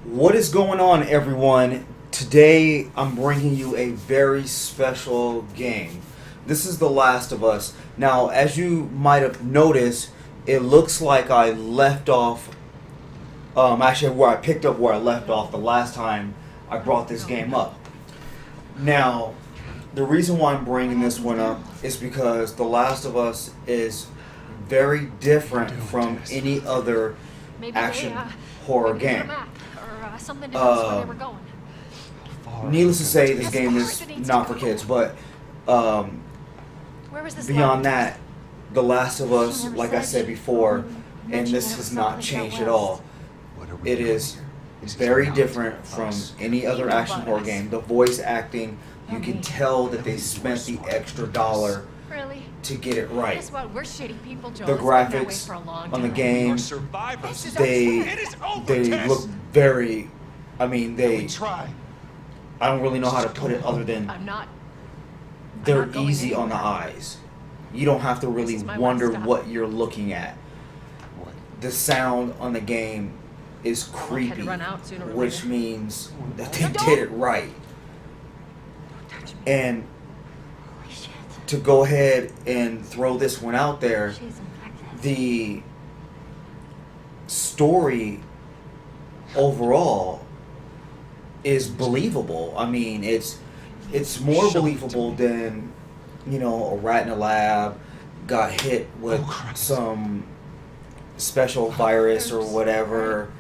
What is going on, everyone? Today I'm bringing you a very special game. This is The Last of Us. Now, as you might have noticed, it looks like I left off, actually where I picked up where I left off the last time I brought this game up. Now, the reason why I'm bringing this one up is because The Last of Us is very different from any other action horror game. Something to tell us where they were going. Needless to say, this game is not for kids, but Where was this beyond lab? that, The Last of Us, like I said before, and this has not changed at all. It is very different from any other action horror game. The voice acting, you can tell that they spent the extra dollar Really? to get it right. Guess what? We're shitty people, Joel. The It's been that way graphics for a long on the time. game, This is they absurd. It is over, they Tess. look very. I mean, We try. I don't really know how to put it other than I'm not. they're not going easy on the anywhere. eyes. You don't have to really This is my wonder last stop. what you're looking at. What? The sound on the game is had creepy, to run out sooner or which later. means that they No, don't. did it right. Touch me. And Holy shit. to go ahead and throw this one out there, She's infected. the story overall is believable. I mean, it's more believable than, a rat in a lab got hit with Oh, Christ. some special virus or whatever,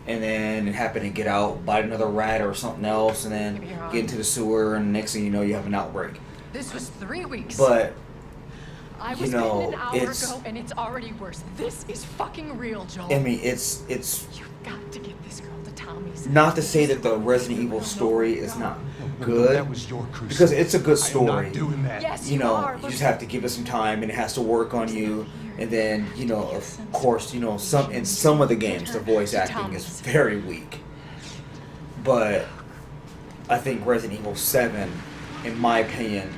and then it happened to get out, bite another rat or something else, and then Maybe you're on. get into the sewer, and next thing you know, you have an outbreak. This was 3 weeks. But I you was know, bitten an hour it's- ago, and it's already worse. This is fucking real, Joel. I mean, it's You've got to get this girl to Tommy's. not to say that the Resident Evil story is not good, That was your crusade. because it's a good I am story. not doing that. Yes, You are. you just have to give it some time, and it has to work on you. And then, of course, in some of the games, the voice acting is very weak. But I think Resident Evil 7, in my opinion,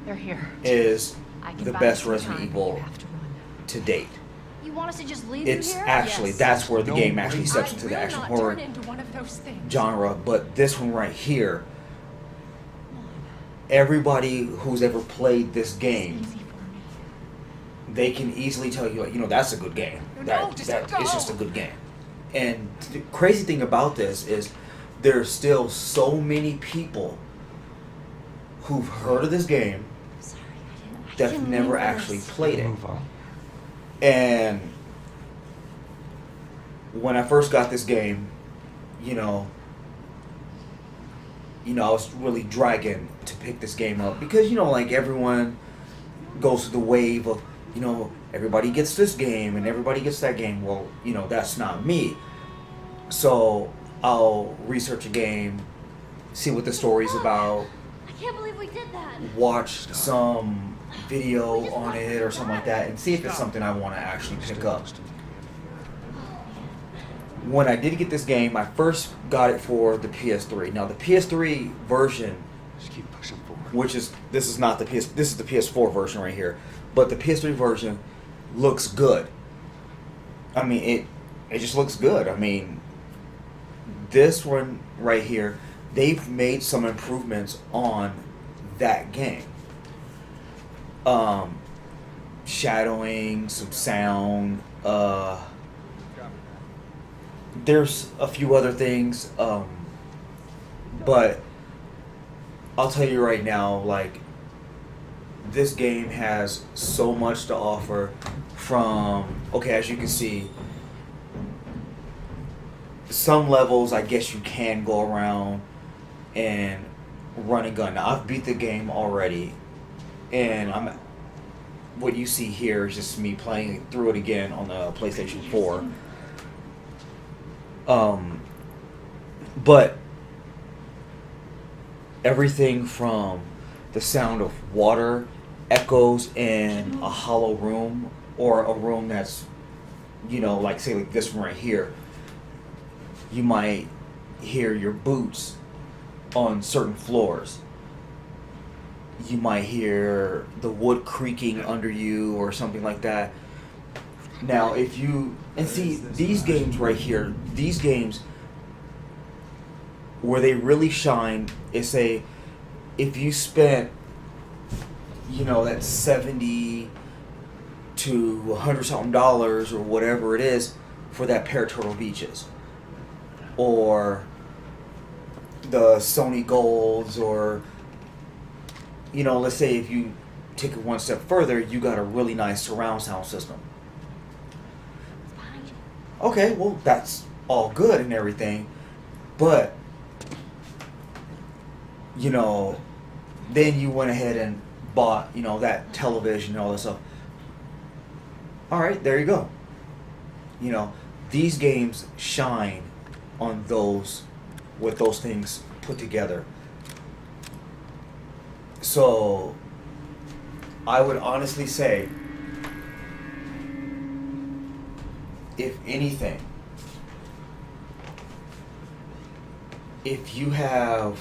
They're here. is I can the buy best some Resident time, but Evil you have to run. to date. You want us to just leave It's you here? actually, Yes. that's where the No game actually way. steps I into the will action not horror turn into one of those things. genre. But this one right here, everybody who's ever played this game, Easy for me. they can easily tell you, that's a good game. No, just go. It's just a good game. And the crazy thing about this is there's still so many people who've heard of this game Sorry, I that didn't have mean never for actually this. played it. Move on. And when I first got this game, I was really dragging to pick this game up because, like everyone goes through the wave of, everybody gets this game and everybody gets that game. Well, that's not me. So I'll research a game, see what the story's about, I can't believe we did that. watch some video on it or something like that, and see if it's something I want to actually pick up. When I did get this game, I first got it for the PS3. Now the PS3 version, Just keep pushing forward. which is this is not the PS, this is the PS4 version right here, but the PS3 version looks good. I mean, it just looks good. I mean, this one right here, they've made some improvements on that game. Shadowing, some sound, there's a few other things, but I'll tell you right now, like, this game has so much to offer from, okay, as you can see, some levels I guess you can go around and run and gun. Now, I've beat the game already, and what you see here is just me playing through it again on the PlayStation 4. But everything from the sound of water echoes in a hollow room, or a room that's, like say like this one right here, you might hear your boots on certain floors. You might hear the wood creaking under you or something like that. Now, if you, and see, these games right here, these games where they really shine is, say, if you spent, that 70 to $100 something or whatever it is for that pair of Turtle Beaches, or the Sony Golds, or let's say if you take it one step further, you got a really nice surround sound system. It's behind you. Okay, well, that's all good and everything, but then you went ahead and bought that television and all this stuff. All right, there you go. These games shine on those, with those things put together. So I would honestly say, if anything, if you have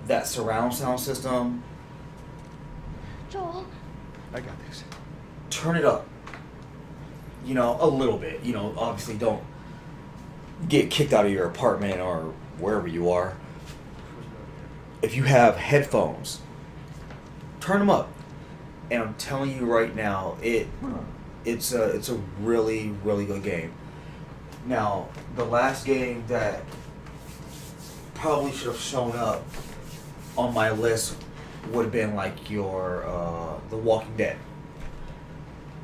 that surround sound system, Joel. I got this. turn it up. A little bit. Obviously don't get kicked out of your apartment or wherever you are. If you have headphones, turn them up. And I'm telling you right now, it's a really, really good game. Now, the last game that probably should have shown up on my list would have been like your The Walking Dead.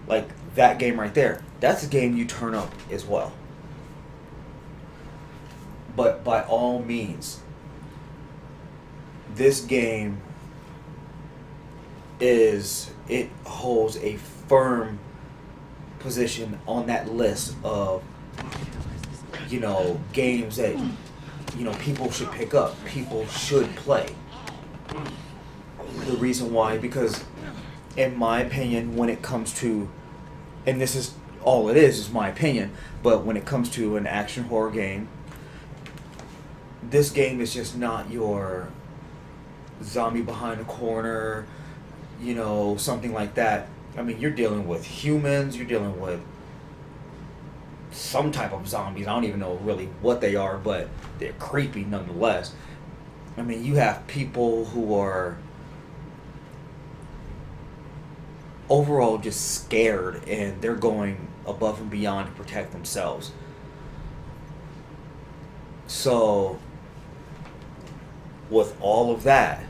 Like that game right there. That's a game you turn up as well. But by all means, this game holds a firm position on that list of games that people should pick up, people should play. The reason why, because in my opinion, when it comes to, and this is all it is my opinion, but when it comes to an action horror game, this game is just not your zombie behind a corner, something like that. I mean, you're dealing with humans, you're dealing with some type of zombies. I don't even know really what they are, but they're creepy nonetheless. I mean, you have people who are overall just scared, and they're going above and beyond to protect themselves. So, with all of that,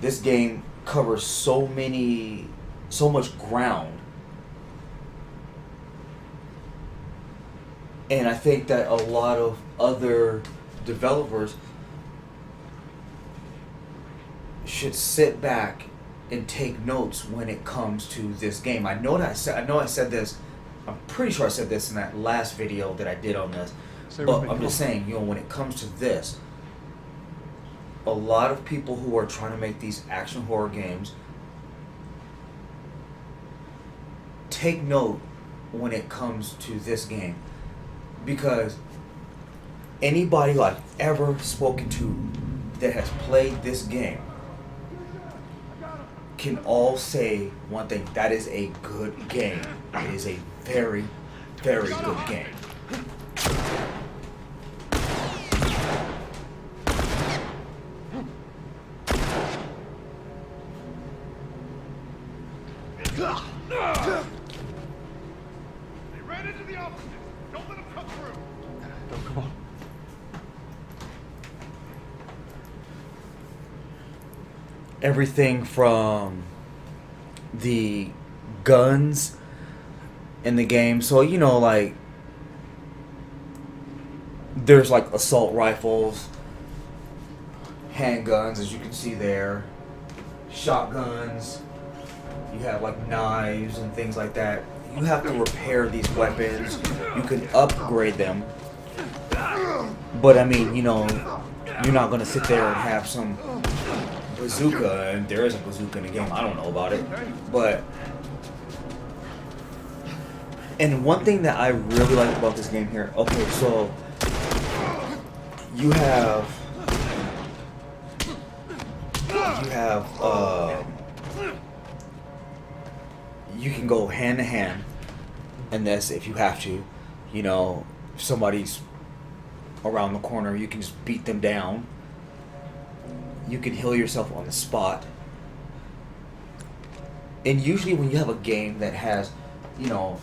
this game covers so much ground. And I think that a lot of other developers should sit back and take notes when it comes to this game. I know I said this. I'm pretty sure I said this in that last video that I did on this. But I'm just saying, when it comes to this, a lot of people who are trying to make these action horror games, take note when it comes to this game, because anybody who I've ever spoken to that has played this game can all say one thing: that is a good game. It is a very, very good game. They ran into the offices. Don't let them come through. Don't come on. Everything from the guns in the game. So, like, there's like assault rifles, handguns, as you can see there, shotguns. You have like knives and things like that. You have to repair these weapons. You can upgrade them. But I mean, you're not going to sit there and have some bazooka, and there is a bazooka in the game. I don't know about it. But, and one thing that I really like about this game here, okay, so you have you can go hand to hand in this if you have to. If somebody's around the corner. You can just beat them down. You can heal yourself on the spot. And usually when you have a game that has, you know,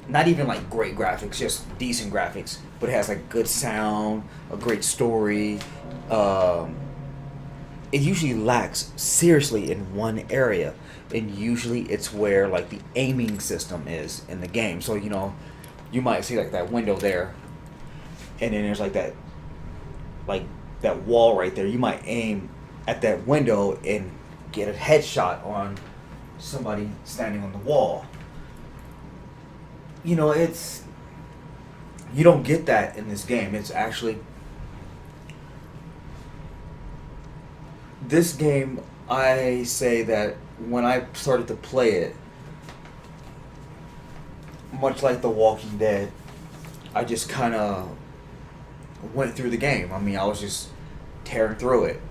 not even like great graphics, just decent graphics, but it has like good sound, a great story, it usually lacks seriously in one area. And usually it's where like the aiming system is in the game. So, you know, you might see like that window there, and then there's like that wall right there. You might aim at that window and get a headshot on somebody standing on the wall. You know, you don't get that in this game. It's actually, this game, I say that when I started to play it, much like The Walking Dead, I just kind of went through the game. I mean, I was just tearing through it.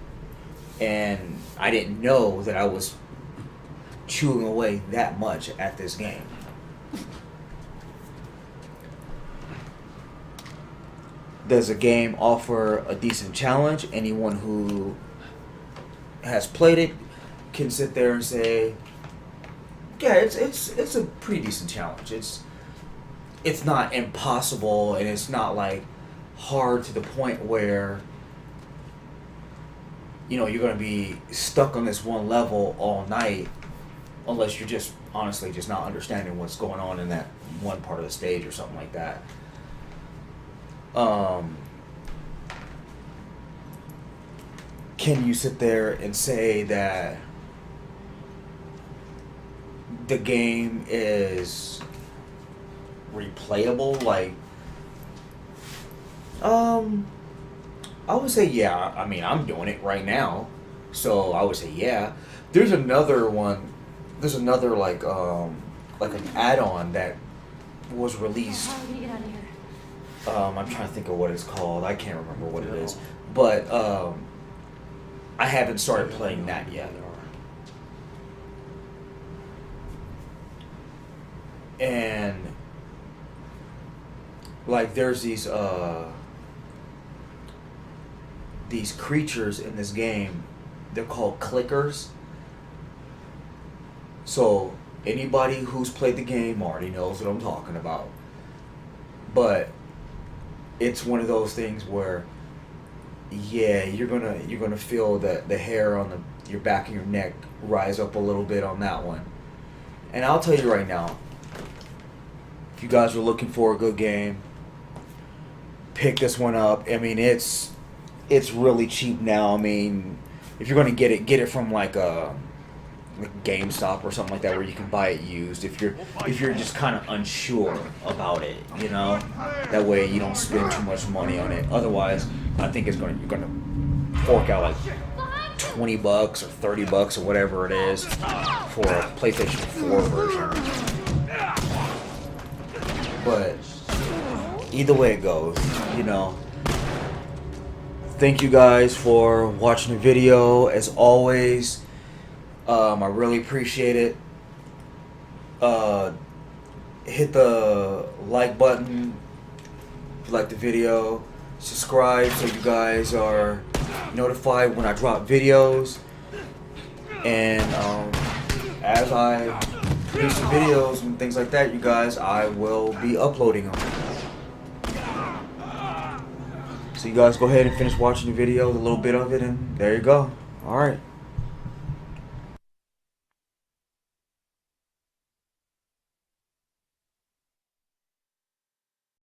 And I didn't know that I was chewing away that much at this game. Does a game offer a decent challenge? Anyone who has played it can sit there and say, yeah, it's a pretty decent challenge. It's not impossible, and it's not like hard to the point where, you know, you're going to be stuck on this one level all night, unless you're just honestly just not understanding what's going on in that one part of the stage or something like that. Can you sit there and say that the game is replayable? Like, I would say yeah. I mean, I'm doing it right now, so I would say yeah. There's another one. There's another like an add-on that was released. How are we gonna get out of here? I'm trying to think of what it's called. I can't remember what it is, but I haven't started playing that yet. And like, there's these creatures in this game. They're called clickers. So anybody who's played the game already knows what I'm talking about. But it's one of those things where, yeah, you're gonna feel the hair on your back of your neck rise up a little bit on that one. And I'll tell you right now, if you guys are looking for a good game, pick this one up. I mean, it's really cheap now. I mean, if you're gonna get it from like GameStop or something like that, where you can buy it used. If you're just kind of unsure about it, you know, that way you don't spend too much money on it. Otherwise, I think you're gonna fork out like $20 or $30 or whatever it is for a PlayStation 4 version. But either way it goes, you know. Thank you guys for watching the video. As always, I really appreciate it. Hit the like button if you like the video. Subscribe so you guys are notified when I drop videos. And as I produce the videos and things like that, you guys, I will be uploading them. So you guys go ahead and finish watching the video, a little bit of it, and there you go. Alright.